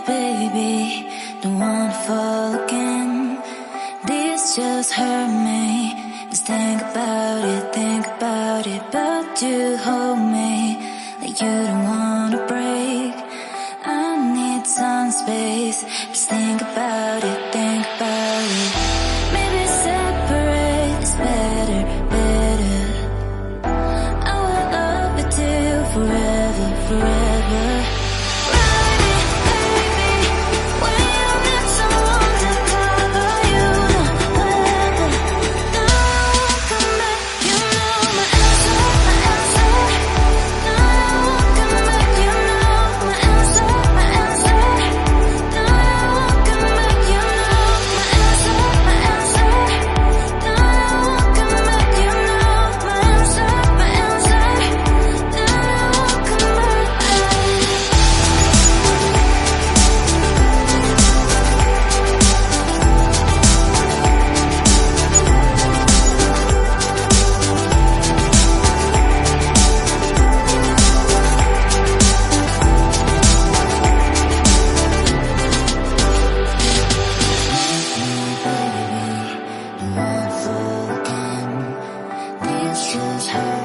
baby, don't wanna fall again. This just hurt me. Just think about it, but you hold me like you don't wanna break. I need some space. Just think about it, Maybe separate is better, I will love you till forever. Just hurt